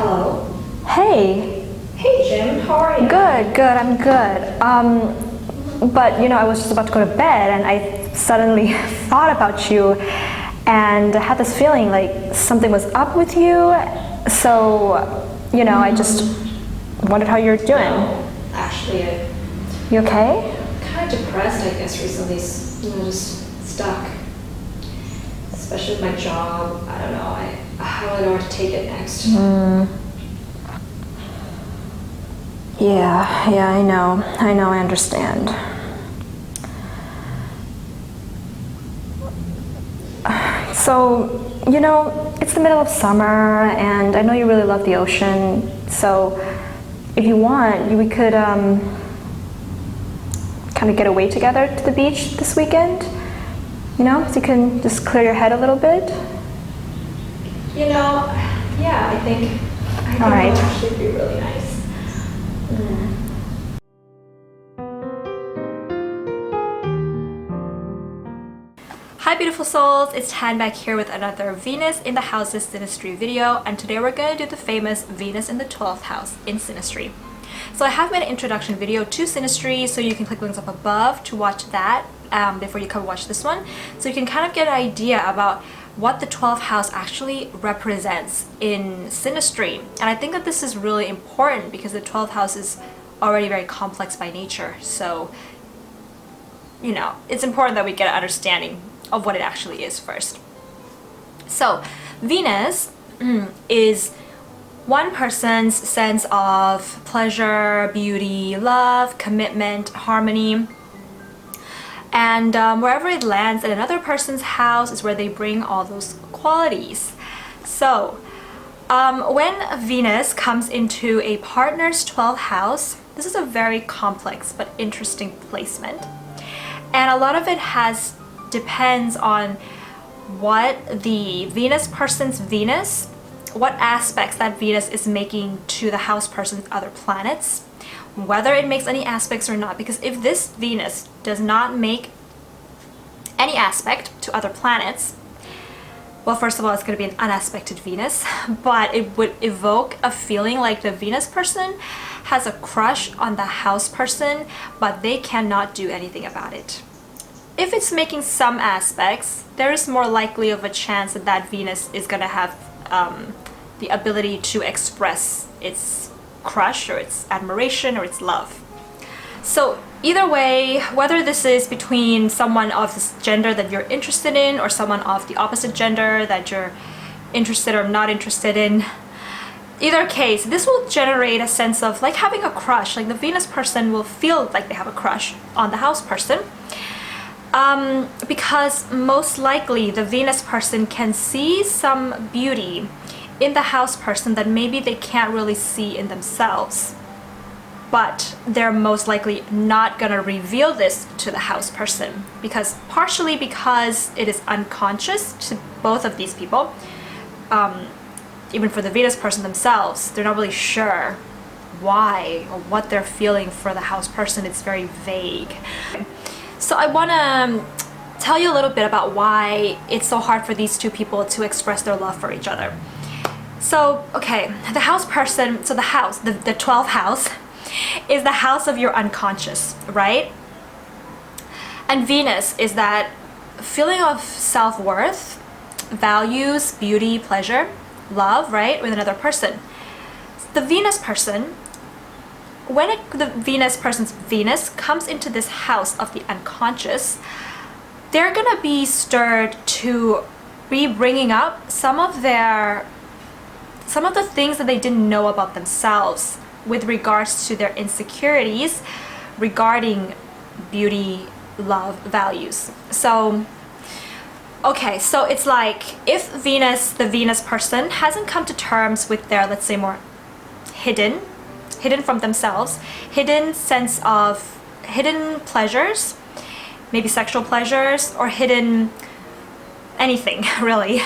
Hello. Hey. Hey Jim, how are you? Good, I'm good. But I was just about to go to bed and I suddenly thought about you and had this feeling like something was up with you. So, I just wondered how you're doing. No, actually, You okay? kind of depressed, I guess, recently. Just stuck. Especially with my job. I don't know. I don't know where to take it next. Yeah, I know, I understand. So, it's the middle of summer and I know you really love the ocean, so if you want, we could kind of get away together to the beach this weekend, so you can just clear your head a little bit. Yeah, I think All right. it'll actually be really nice. Hi beautiful souls, it's Tan back here with another Venus in the Houses Synastry video, and today we're going to do the famous Venus in the 12th house in Synastry. So I have made an introduction video to Synastry, so you can click links up above to watch that before you come watch this one, so you can kind of get an idea about what the 12th house actually represents in Synastry. And I think that this is really important because the 12th house is already very complex by nature, so it's important that we get an understanding of what it actually is first. So Venus is one person's sense of pleasure, beauty, love, commitment, harmony, and wherever it lands in another person's house is where they bring all those qualities. So when Venus comes into a partner's 12th house, this is a very complex but interesting placement, and a lot of it depends on what the Venus person's Venus, what aspects that Venus is making to the house person's other planets, whether it makes any aspects or not. Because if this Venus does not make any aspect to other planets, well, first of all, it's going to be an unaspected Venus, but it would evoke a feeling like the Venus person has a crush on the house person, but they cannot do anything about it. If it's making some aspects, there is more likely of a chance that that Venus is going to have the ability to express its crush or its admiration or its love. So either way, whether this is between someone of this gender that you're interested in or someone of the opposite gender that you're interested or not interested in, either case, this will generate a sense of like having a crush. Like the Venus person will feel like they have a crush on the house person. Because most likely the Venus person can see some beauty in the house person that maybe they can't really see in themselves, but they're most likely not gonna reveal this to the house person partially because it is unconscious to both of these people. Even for the Venus person themselves, they're not really sure why or what they're feeling for the house person. It's very vague. So I want to tell you a little bit about why it's so hard for these two people to express their love for each other. So, okay, the house person, so the house, the 12th house, is the house of your unconscious, right? And Venus is that feeling of self-worth, values, beauty, pleasure, love, right, with another person. The Venus person, when the Venus person's Venus comes into this house of the unconscious, they're gonna be stirred to be bringing up some of the things that they didn't know about themselves with regards to their insecurities regarding beauty, love, values. So, okay, so it's like if the Venus person hasn't come to terms with their, let's say, more hidden from themselves, hidden sense of hidden pleasures, maybe sexual pleasures or hidden anything really,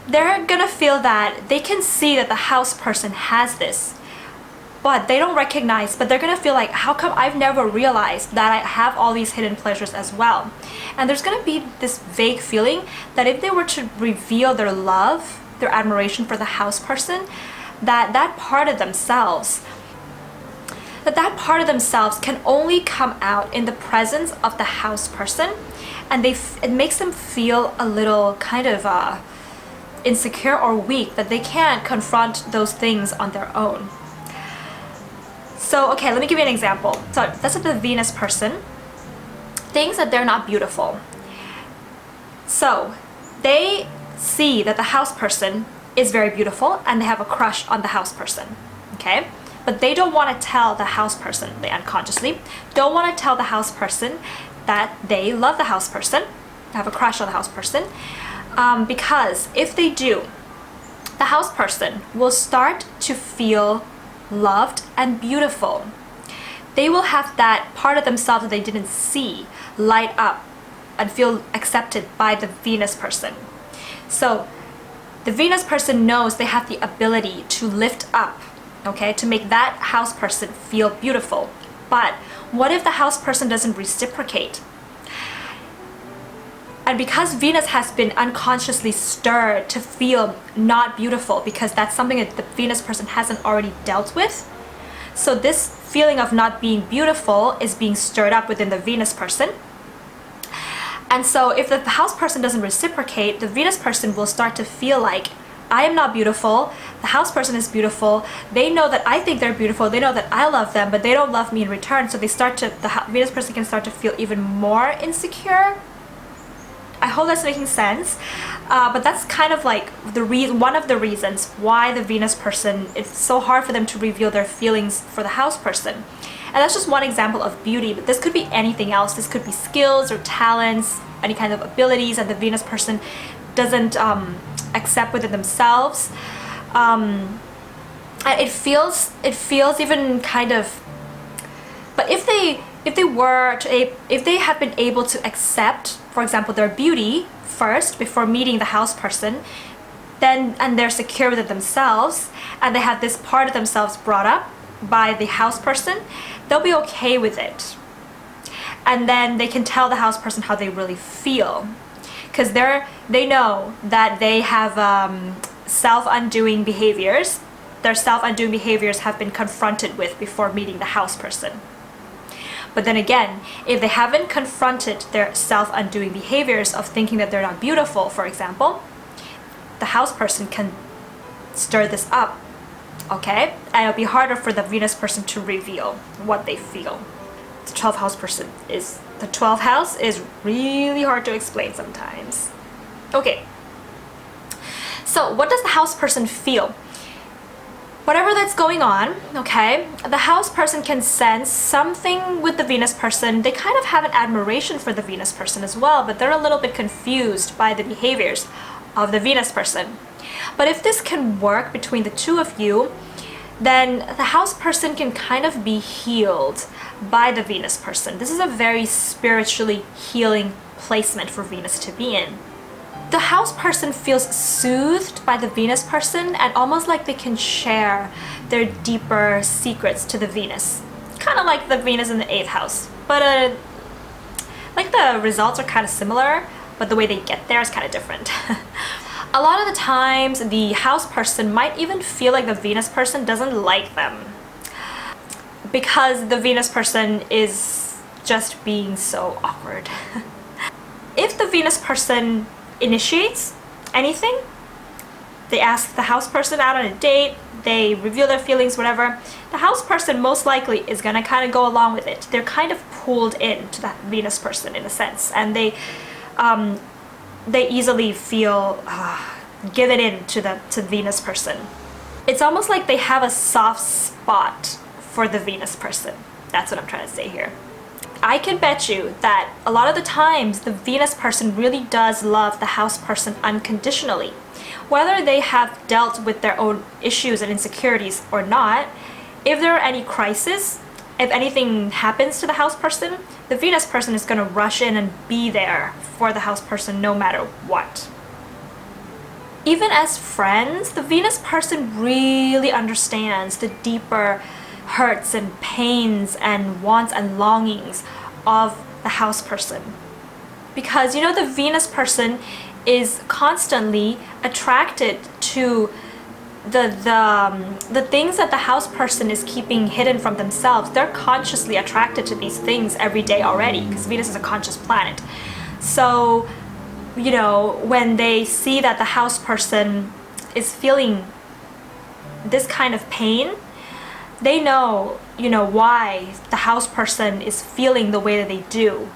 they're gonna feel that they can see that the house person has this, but they don't recognize, but they're gonna feel like, how come I've never realized that I have all these hidden pleasures as well? And there's gonna be this vague feeling that if they were to reveal their love their admiration for the house person, that part of themselves, can only come out in the presence of the house person, and it makes them feel a little kind of insecure or weak, that they can't confront those things on their own. So, okay, let me give you an example. So that's the Venus person thinks that they're not beautiful. So they see that the house person is very beautiful and they have a crush on the house person, okay? But they don't want to tell the house person, they unconsciously don't want to tell the house person that they love the house person, have a crush on the house person, because if they do, the house person will start to feel loved and beautiful. They will have that part of themselves that they didn't see light up and feel accepted by the Venus person. So the Venus person knows they have the ability to lift up, okay, to make that house person feel beautiful. But what if the house person doesn't reciprocate? And because Venus has been unconsciously stirred to feel not beautiful, because that's something that the Venus person hasn't already dealt with, so this feeling of not being beautiful is being stirred up within the Venus person. And so if the house person doesn't reciprocate, the Venus person will start to feel like, I am not beautiful, the house person is beautiful, they know that I think they're beautiful, they know that I love them, but they don't love me in return, so the Venus person can start to feel even more insecure. I hope that's making sense, but that's kind of like one of the reasons why the Venus person, it's so hard for them to reveal their feelings for the house person. And that's just one example of beauty, but this could be anything else. This could be skills or talents, any kind of abilities that the Venus person doesn't accept within themselves. And it feels even kind of, but if they have been able to accept, for example, their beauty first before meeting the house person, and they're secure with it themselves, and they have this part of themselves brought up by the house person, they'll be okay with it. And then they can tell the house person how they really feel, because they know that they have self-undoing behaviors. Their self-undoing behaviors have been confronted with before meeting the house person. But then again, if they haven't confronted their self-undoing behaviors of thinking that they're not beautiful, for example, the house person can stir this up, okay? And it'll be harder for the Venus person to reveal what they feel. The 12th house is really hard to explain sometimes. Okay, so what does the house person feel? Whatever that's going on, okay, the house person can sense something with the Venus person. They kind of have an admiration for the Venus person as well, but they're a little bit confused by the behaviors of the Venus person. But if this can work between the two of you, then the house person can kind of be healed by the Venus person. This is a very spiritually healing placement for Venus to be in. The house person feels soothed by the Venus person, and almost like they can share their deeper secrets to the Venus. Kind of like the Venus in the 8th house. But like the results are kind of similar, but the way they get there is kind of different. A lot of the times, the house person might even feel like the Venus person doesn't like them, because the Venus person is just being so awkward. If the Venus person initiates anything, they ask the house person out on a date, they reveal their feelings, whatever, the house person most likely is gonna kind of go along with it. They're kind of pulled into that Venus person in a sense, and they easily feel given in to the Venus person. It's almost like they have a soft spot for the Venus person. That's what I'm trying to say here. I can bet you that a lot of the times the Venus person really does love the house person unconditionally. Whether they have dealt with their own issues and insecurities or not, if there are any crises, if anything happens to the house person, the Venus person is going to rush in and be there for the house person no matter what. Even as friends, the Venus person really understands the deeper hurts and pains and wants and longings of the house person. Because, you know, the Venus person is constantly attracted to the things that the house person is keeping hidden from themselves. They're consciously attracted to these things every day already, because Venus is a conscious planet. So, you know, when they see that the house person is feeling this kind of pain, they know, you know, why the house person is feeling the way that they do.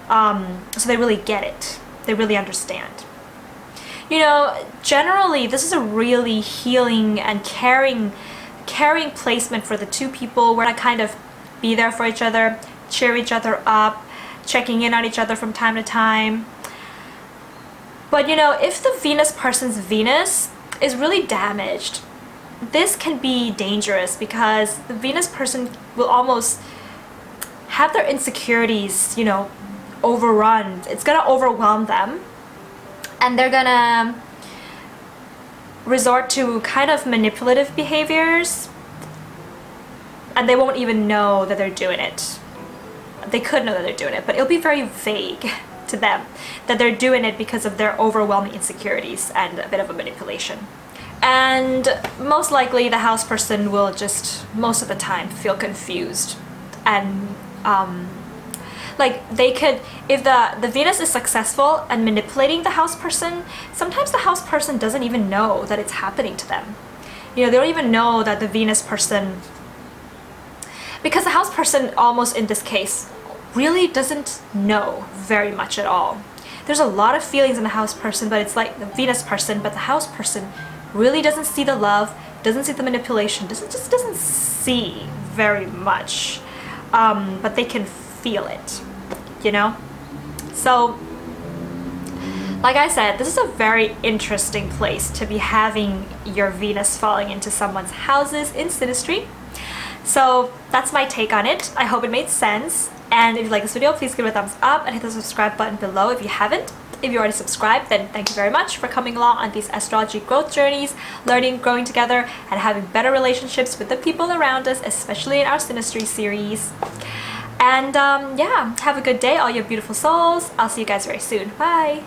So they really get it. They really understand. You know, generally, this is a really healing and caring placement for the two people. We're gonna kind of be there for each other, cheer each other up, checking in on each other from time to time. But you know, if the Venus person's Venus is really damaged, this can be dangerous, because the Venus person will almost have their insecurities, you know, overrun. It's gonna overwhelm them, and they're gonna resort to kind of manipulative behaviors, and they won't even know that they're doing it. They could know that they're doing it, but it'll be very vague to them that they're doing it because of their overwhelming insecurities and a bit of a manipulation. And most likely the house person will just, most of the time, feel confused. And like they could, if the Venus is successful and manipulating the house person, sometimes the house person doesn't even know that it's happening to them. You know, they don't even know that the Venus person, because the house person almost in this case really doesn't know very much at all. There's a lot of feelings in the house person, but it's like the Venus person, but the house person really doesn't see the love, doesn't see the manipulation, just doesn't see very much, but they can feel it, you know? So, like I said, this is a very interesting place to be having your Venus falling into someone's houses in Synastry. So that's my take on it. I hope it made sense. And if you like this video, please give it a thumbs up and hit the subscribe button below if you haven't. If you already subscribed, then thank you very much for coming along on these astrology growth journeys, learning, growing together, and having better relationships with the people around us, especially in our Synastry series. And yeah, have a good day, all your beautiful souls. I'll see you guys very soon. Bye!